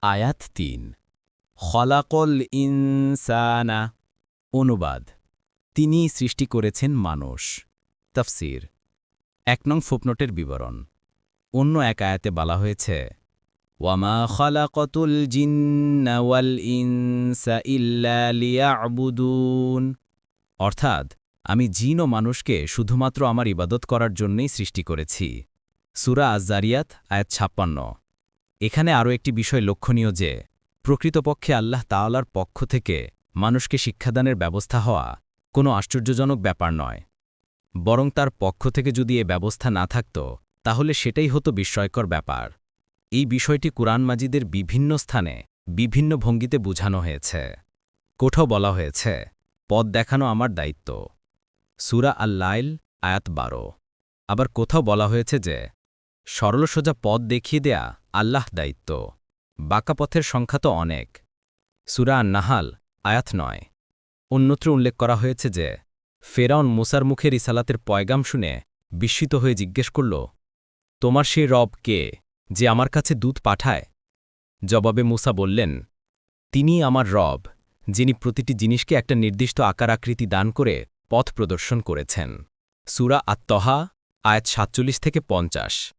আয়াত ৩ খলাকল ইনসানা অনুবাদ তিনি সৃষ্টি করেছেন মানুষ তাফসীর ১ নং ফুটনোটের বিবরণ অন্য এক আয়াতে বলা হয়েছে ওয়ামা খলাকতুল জিন্না ওয়াল ইনসা ইল্লা লিয়াবুদুন অর্থাৎ আমি জিন ও মানুষকে শুধুমাত্র আমার ইবাদত করার জন্যই সৃষ্টি করেছি সূরা আজ-জারিয়াত আয়াত ৫৬ এখানে আরও একটি বিষয় লক্ষণীয় যে প্রকৃতপক্ষে আল্লাহ তাআলার পক্ষ থেকে মানুষকে শিক্ষাদানের ব্যবস্থা হওয়া কোনো আশ্চর্যজনক ব্যাপার নয় বরং তার পক্ষ থেকে যদি এ ব্যবস্থা না থাকত তাহলে সেটাই হতো বিস্ময়কর ব্যাপার এই বিষয়টি কুরআন মাজিদের বিভিন্ন স্থানে বিভিন্ন ভঙ্গিতে বোঝানো হয়েছে কোথাও বলা হয়েছে পথ দেখানো আমার দায়িত্ব সূরা আল-লাইল আয়াত ১২ আবার কোথাও বলা হয়েছে যে সরল সোজা পথ দেখিয়ে দেয়া আল্লাহ দায়িত্ব বাঁকা পথের সংখ্যা তো অনেক সূরা আন-নাহাল আয়াত ৯ অন্যত্র উল্লেখ করা হয়েছে যে ফেরাউন মুসার মুখে রিসালাতের পয়গাম শুনে বিস্মিত হয়ে জিজ্ঞেস করল তোমার সেই রব কে যে আমার কাছে দূত পাঠায় জবাবে মুসা বললেন তিনিই আমার রব যিনি প্রতিটি জিনিসকে একটা নির্দিষ্ট আকার আকৃতি দান করে পথ প্রদর্শন করেছেন সূরা আত-তহা আয়াত ৪৭ থেকে ৫০